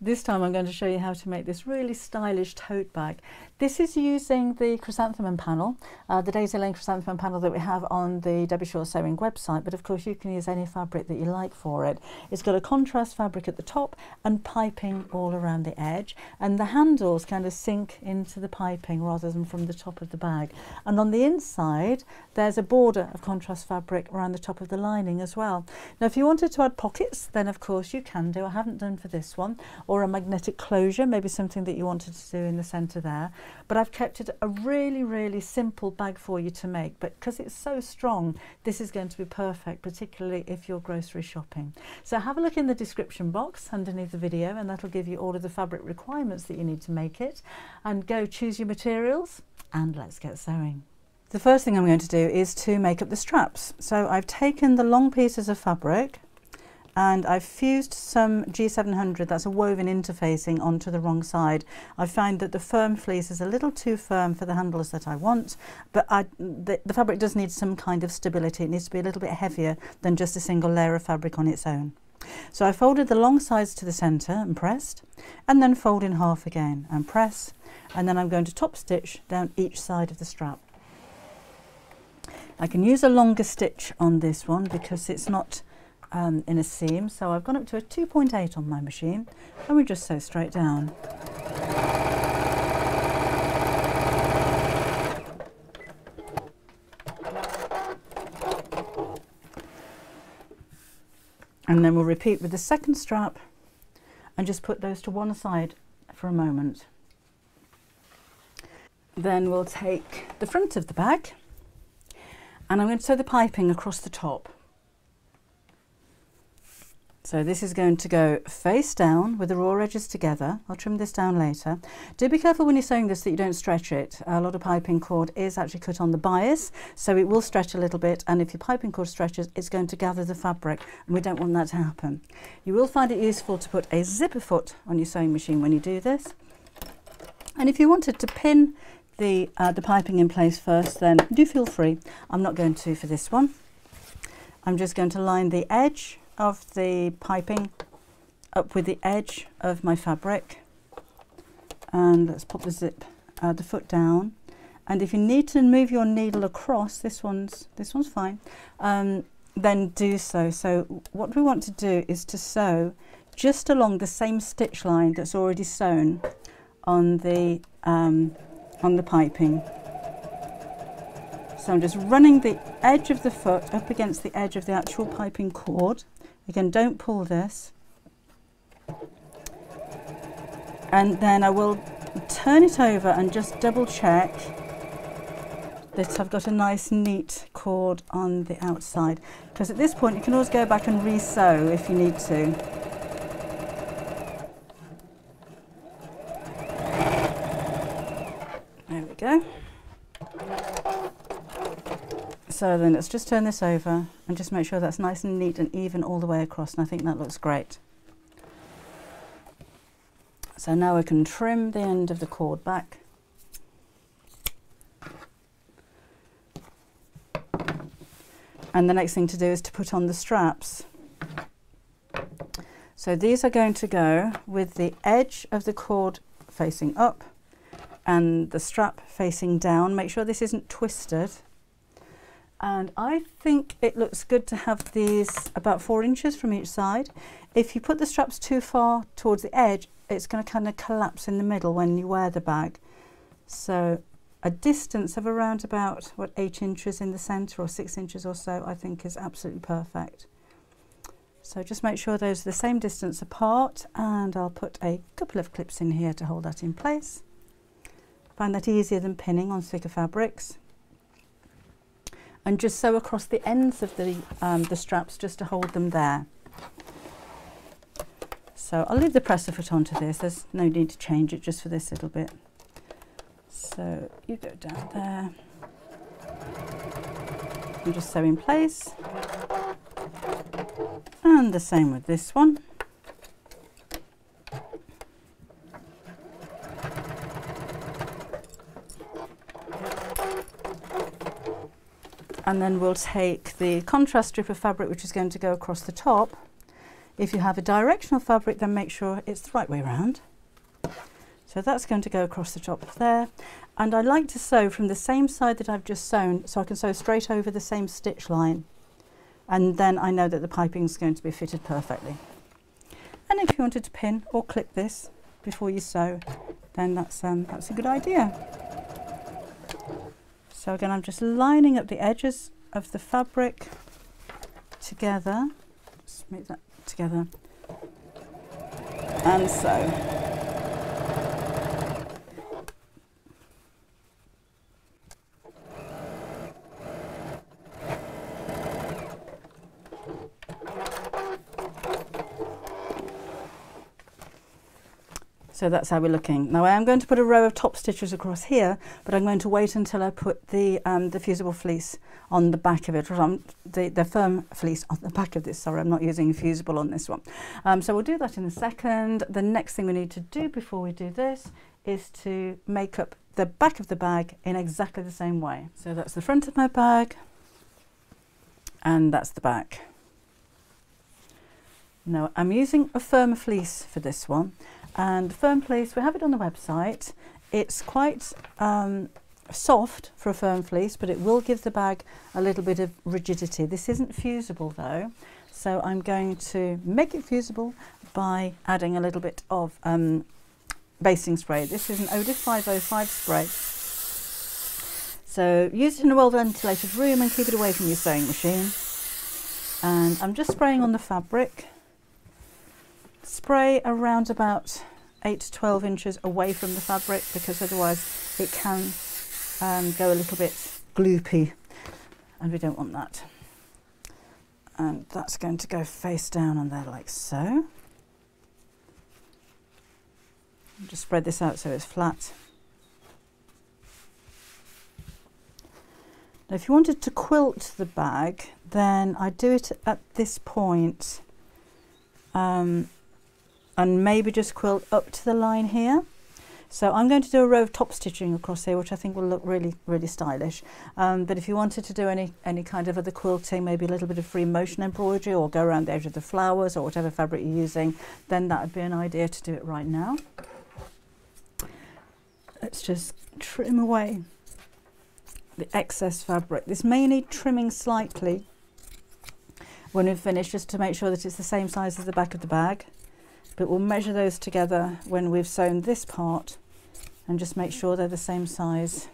This time I'm going to show you how to make this really stylish tote bag. This is using the chrysanthemum panel, the Daisy Lane Chrysanthemum panel that we have on the Debbie Shore Sewing website, but of course you can use any fabric that you like for it. It's got a contrast fabric at the top and piping all around the edge, and the handles kind of sink into the piping rather than from the top of the bag. And on the inside there's a border of contrast fabric around the top of the lining as well. Now if you wanted to add pockets, then of course you can do. I haven't done for this one. Or a magnetic closure, maybe something that you wanted to do in the centre there. But I've kept it a really simple bag for you to make, but because it's so strong, this is going to be perfect, particularly if you're grocery shopping. So have a look in the description box underneath the video, and that'll give you all of the fabric requirements that you need to make it. And go choose your materials and let's get sewing. The first thing I'm going to do is to make up the straps. So I've taken the long pieces of fabric and I've fused some G700, that's a woven interfacing, onto the wrong side. I find that the firm fleece is a little too firm for the handles that I want, but the fabric does need some kind of stability. It needs to be a little bit heavier than just a single layer of fabric on its own. So I folded the long sides to the centre and pressed, and then fold in half again and press, and then I'm going to top stitch down each side of the strap. I can use a longer stitch on this one because it's not in a seam, so I've gone up to a 2.8 on my machine, and we just sew straight down. And then we'll repeat with the second strap and just put those to one side for a moment. Then we'll take the front of the bag and I'm going to sew the piping across the top. So this is going to go face down with the raw edges together. I'll trim this down later. Do be careful when you're sewing this that you don't stretch it. A lot of piping cord is actually cut on the bias, so it will stretch a little bit, and if your piping cord stretches, it's going to gather the fabric, and we don't want that to happen. You will find it useful to put a zipper foot on your sewing machine when you do this. And if you wanted to pin the piping in place first, then do feel free. I'm not going to for this one. I'm just going to line the edge of the piping up with the edge of my fabric, and let's pop the foot down. And if you need to move your needle across, this one's fine, then do so. So what we want to do is to sew just along the same stitch line that's already sewn on the piping. So I'm just running the edge of the foot up against the edge of the actual piping cord. Again, don't pull this. And then I will turn it over and just double check that I've got a nice neat cord on the outside. Because at this point you can always go back and re-sew if you need to. There we go. So then let's just turn this over and just make sure that's nice and neat and even all the way across, and I think that looks great. So now I can trim the end of the cord back. And the next thing to do is to put on the straps. So these are going to go with the edge of the cord facing up and the strap facing down. Make sure this isn't twisted. And I think it looks good to have these about 4 inches from each side. If you put the straps too far towards the edge, it's going to kind of collapse in the middle when you wear the bag. So a distance of around about, 8 inches in the centre, or 6 inches or so, I think is absolutely perfect. So just make sure those are the same distance apart, and I'll put a couple of clips in here to hold that in place. Find that easier than pinning on thicker fabrics. And just sew across the ends of the straps just to hold them there. So I'll leave the presser foot onto this. There's no need to change it just for this little bit. So you go down there and just sew in place. And the same with this one. And then we'll take the contrast strip of fabric, which is going to go across the top, If you have a directional fabric, then make sure it's the right way around. So that's going to go across the top of there. And I like to sew from the same side that I've just sewn, so I can sew straight over the same stitch line. And then I know that the piping is going to be fitted perfectly. And if you wanted to pin or clip this before you sew, then that's a good idea. So again, I'm just lining up the edges of the fabric together. Just make that together. And sew. So that's how we're looking. Now I am going to put a row of top stitches across here, but I'm going to wait until I put the fusible fleece on the back of it, or the firm fleece on the back of this. Sorry, I'm not using fusible on this one. So we'll do that in a second. The next thing we need to do before we do this is to make up the back of the bag in exactly the same way. So that's the front of my bag, and that's the back. Now I'm using a firm fleece for this one. And the firm fleece, we have it on the website. It's quite soft for a firm fleece, but it will give the bag a little bit of rigidity. This isn't fusible though, so I'm going to make it fusible by adding a little bit of basting spray. This is an Odif 505 spray. So use it in a well ventilated room and keep it away from your sewing machine. And I'm just spraying on the fabric. Spray around about 8 to 12 inches away from the fabric, because otherwise it can go a little bit gloopy, and we don't want that. And that's going to go face down on there like so. Just spread this out so it's flat. Now if you wanted to quilt the bag, then I do it at this point. And maybe just quilt up to the line here. So I'm going to do a row of top stitching across here, which I think will look really, really stylish. But if you wanted to do any kind of other quilting, maybe a little bit of free motion embroidery, or go around the edge of the flowers, or whatever fabric you're using, then that would be an idea to do it right now. Let's just trim away the excess fabric. This may need trimming slightly when we've finished, just to make sure that it's the same size as the back of the bag. But we'll measure those together when we've sewn this part, and just make sure they're the same size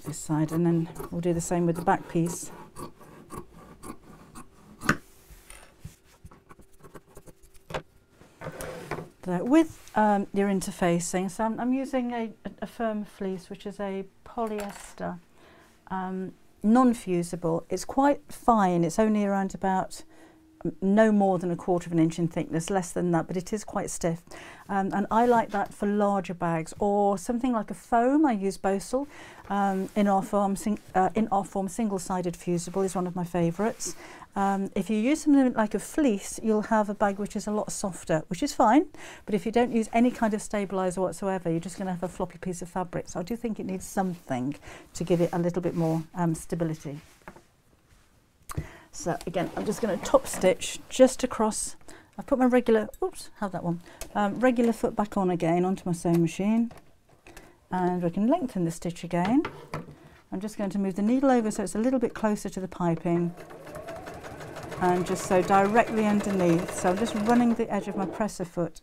this side, and then we'll do the same with the back piece. So with your interfacing, so I'm using a firm fleece, which is a polyester non-fusible. It's quite fine, it's only around about no more than 1/4 of an inch in thickness, less than that, but it is quite stiff. And I like that for larger bags, or something like a foam. I use Bosal. In our form single-sided fusible is one of my favourites. If you use something like a fleece, you'll have a bag which is a lot softer, which is fine, but if you don't use any kind of stabiliser whatsoever, you're just going to have a floppy piece of fabric. So I do think it needs something to give it a little bit more stability. So again, I'm just going to top stitch just across. I've put my regular, oops, have that one, regular foot back on again onto my sewing machine, and we can lengthen the stitch again. I'm just going to move the needle over so it's a little bit closer to the piping, and just sew directly underneath. So I'm just running the edge of my presser foot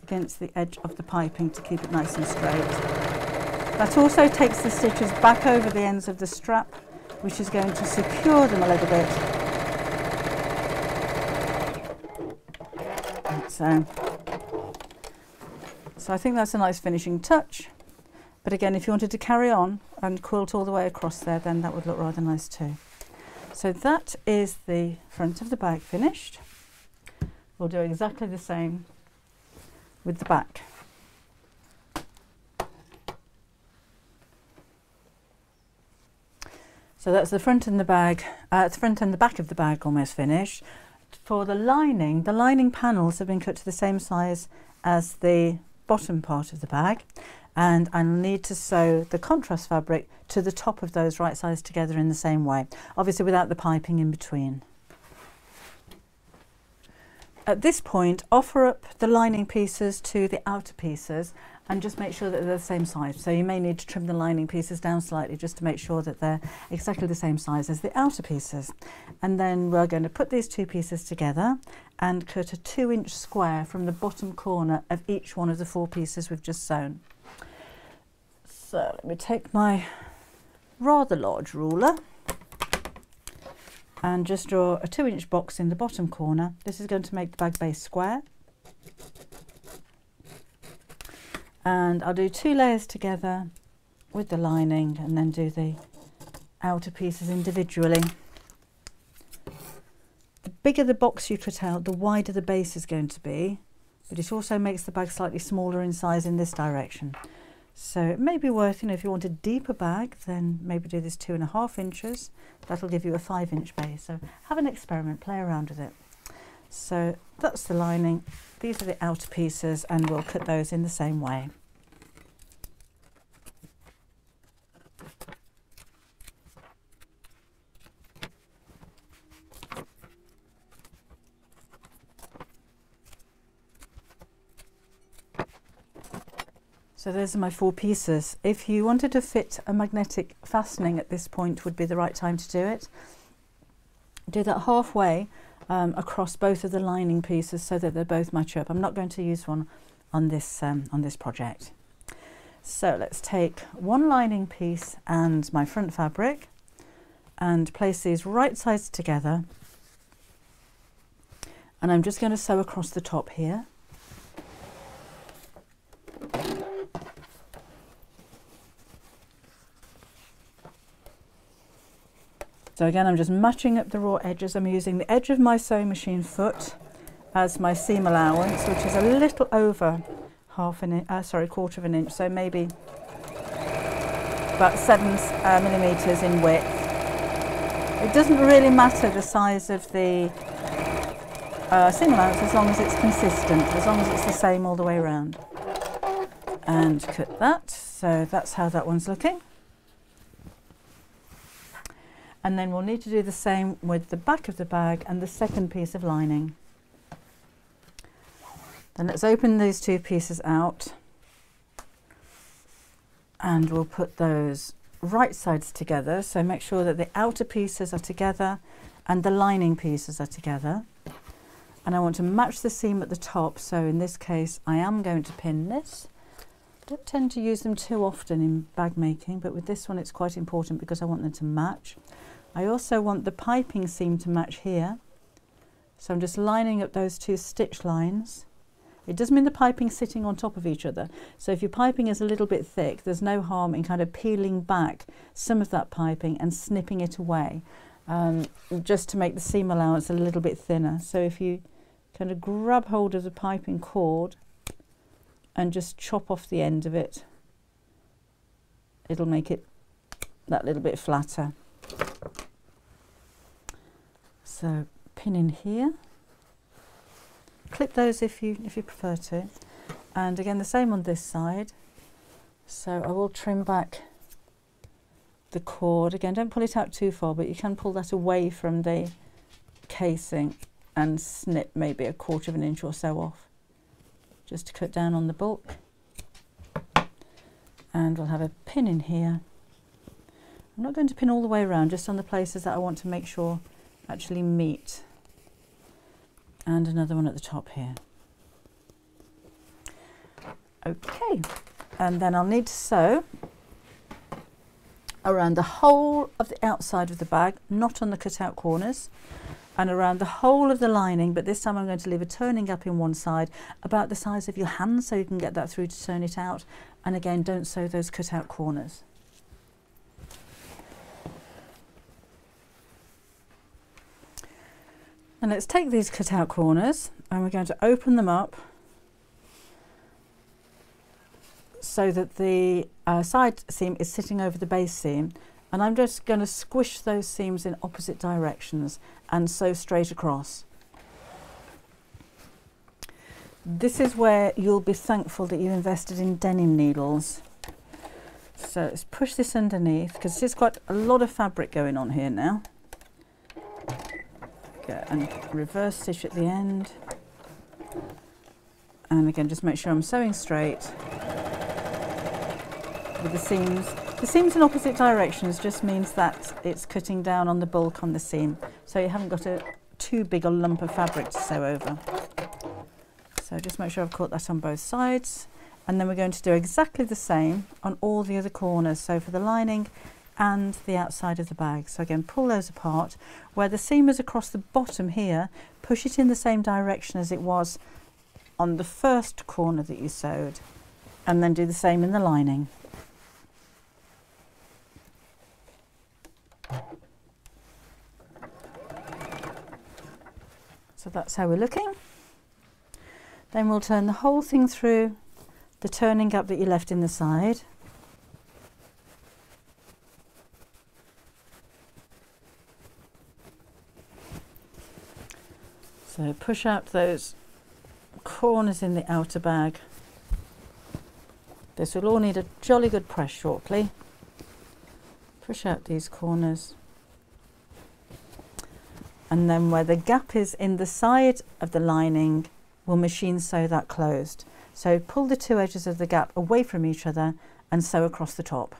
against the edge of the piping to keep it nice and straight. That also takes the stitches back over the ends of the strap, which is going to secure them a little bit. So I think that's a nice finishing touch. But again, if you wanted to carry on and quilt all the way across there, then that would look rather nice too. So that is the front of the bag finished. We'll do exactly the same with the back. So that's the front and the bag, the front and the back of the bag almost finished. For the lining panels have been cut to the same size as the bottom part of the bag, and I'll need to sew the contrast fabric to the top of those right sides together in the same way, obviously without the piping in between. at this point, offer up the lining pieces to the outer pieces and just make sure that they're the same size. So you may need to trim the lining pieces down slightly just to make sure that they're exactly the same size as the outer pieces. And then we're going to put these two pieces together and cut a 2-inch square from the bottom corner of each one of the 4 pieces we've just sewn. So let me take my rather large ruler and just draw a 2-inch box in the bottom corner. This is going to make the bag base square. And I'll do 2 layers together with the lining and then do the outer pieces individually. The bigger the box you cut out, the wider the base is going to be, but it also makes the bag slightly smaller in size in this direction. So it may be worth, if you want a deeper bag, then maybe do this 2.5 inches. That'll give you a 5-inch base. So have an experiment, play around with it. So that's the lining. These are the outer pieces, and we'll cut those in the same way. So those are my 4 pieces. If you wanted to fit a magnetic fastening at this point, would be the right time to do it. Do that halfway across both of the lining pieces so that they both match up. I'm not going to use one on this project. So let's take one lining piece and my front fabric and place these right sides together. And I'm just going to sew across the top here. So again, I'm just matching up the raw edges. I'm using the edge of my sewing machine foot as my seam allowance, which is a little over quarter of an inch, so maybe about 7 millimeters in width. It doesn't really matter the size of the seam allowance as long as it's consistent, as long as it's the same all the way around. And cut that, so that's how that one's looking. And then we'll need to do the same with the back of the bag and the second piece of lining. Then let's open these 2 pieces out and we'll put those right sides together. So make sure that the outer pieces are together and the lining pieces are together. And I want to match the seam at the top. So in this case, I am going to pin this. I don't tend to use them too often in bag making, but with this one it's quite important because I want them to match. I also want the piping seam to match here. So I'm just lining up those 2 stitch lines. It doesn't mean the piping sitting on top of each other. So if your piping is a little bit thick, there's no harm in kind of peeling back some of that piping and snipping it away, just to make the seam allowance a little bit thinner. So if you kind of grab hold of the piping cord and just chop off the end of it, it'll make it that little bit flatter. So pin in here, clip those if you prefer to, and again the same on this side. So I will trim back the cord. Again, don't pull it out too far, but you can pull that away from the casing and snip maybe a quarter of an inch or so off, just to cut down on the bulk. And we'll have a pin in here. I'm not going to pin all the way around, just on the places that I want to make sure actually meet. And another one at the top here. Okay, and then I'll need to sew around the whole of the outside of the bag, not on the cutout corners, and around the whole of the lining, but this time I'm going to leave a turning up in one side, about the size of your hand, so you can get that through to turn it out. And again, don't sew those cutout corners. And let's take these cutout corners and we're going to open them up so that the side seam is sitting over the base seam, and I'm just going to squish those seams in opposite directions and sew straight across. This is where you'll be thankful that you invested in denim needles. So let's push this underneath, because there's quite a lot of fabric going on here now. And reverse stitch at the end. And again, just make sure I'm sewing straight with the seams. The seams in opposite directions just means that it's cutting down on the bulk on the seam, so you haven't got too big a lump of fabric to sew over. So just make sure I've caught that on both sides, and then we're going to do exactly the same on all the other corners, so for the lining and the outside of the bag. So again, pull those apart. Where the seam is across the bottom here, push it in the same direction as it was on the first corner that you sewed, and then do the same in the lining. So that's how we're looking. Then we'll turn the whole thing through the turning gap that you left in the side. So push out those corners in the outer bag. This will all need a jolly good press shortly. Push out these corners. And then where the gap is in the side of the lining, we'll machine sew that closed. So pull the two edges of the gap away from each other and sew across the top.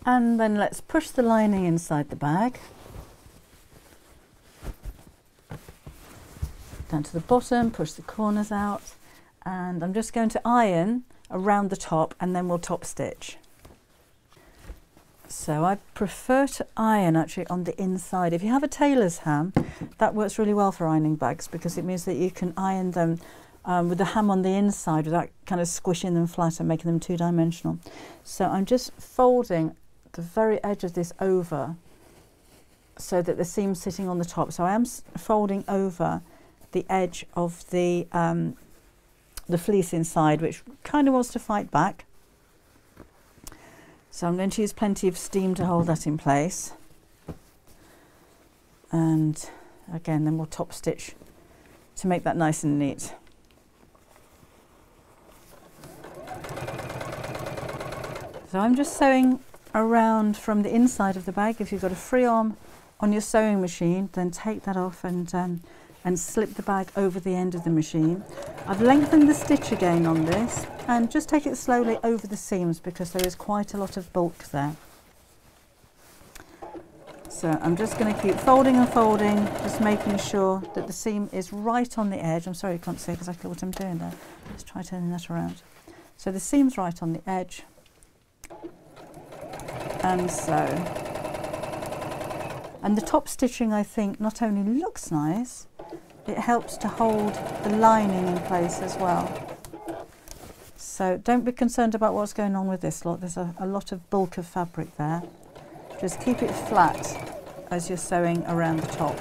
And then let's push the lining inside the bag. Down to the bottom, push the corners out, and I'm just going to iron around the top and then we'll top stitch. So I prefer to iron actually on the inside. If you have a tailor's ham, that works really well for ironing bags because it means that you can iron them with the ham on the inside without kind of squishing them flat and making them two-dimensional. So I'm just folding the very edge of this over so that the seam's sitting on the top. So I am folding over the edge of the fleece inside, which kind of wants to fight back. So I'm going to use plenty of steam to hold that in place. And again, then we'll top stitch to make that nice and neat. So I'm just sewing around from the inside of the bag. If you've got a free arm on your sewing machine, then take that off and slip the bag over the end of the machine. I've lengthened the stitch again on this, and just take it slowly over the seams because there is quite a lot of bulk there. So I'm just going to keep folding and folding, just making sure that the seam is right on the edge. I'm sorry you can't see exactly what I'm doing there. Let's try turning that around. So the seam's right on the edge. And so. And the top stitching, I think, not only looks nice, it helps to hold the lining in place as well. So don't be concerned about what's going on with this lot. There's a lot of bulk of fabric there. Just keep it flat as you're sewing around the top.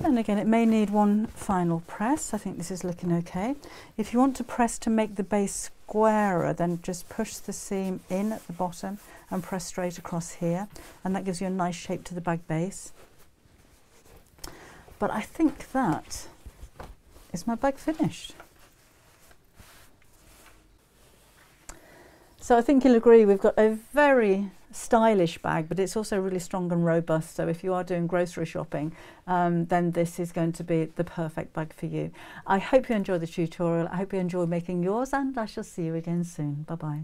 And again, it may need one final press. I think this is looking okay. If you want to press to make the base squarer, then just push the seam in at the bottom and press straight across here, and that gives you a nice shape to the bag base. But I think that is my bag finished. So I think you'll agree we've got a very stylish bag, but it's also really strong and robust. So if you are doing grocery shopping, then this is going to be the perfect bag for you. I hope you enjoyed the tutorial. I hope you enjoy making yours, and I shall see you again soon. Bye bye.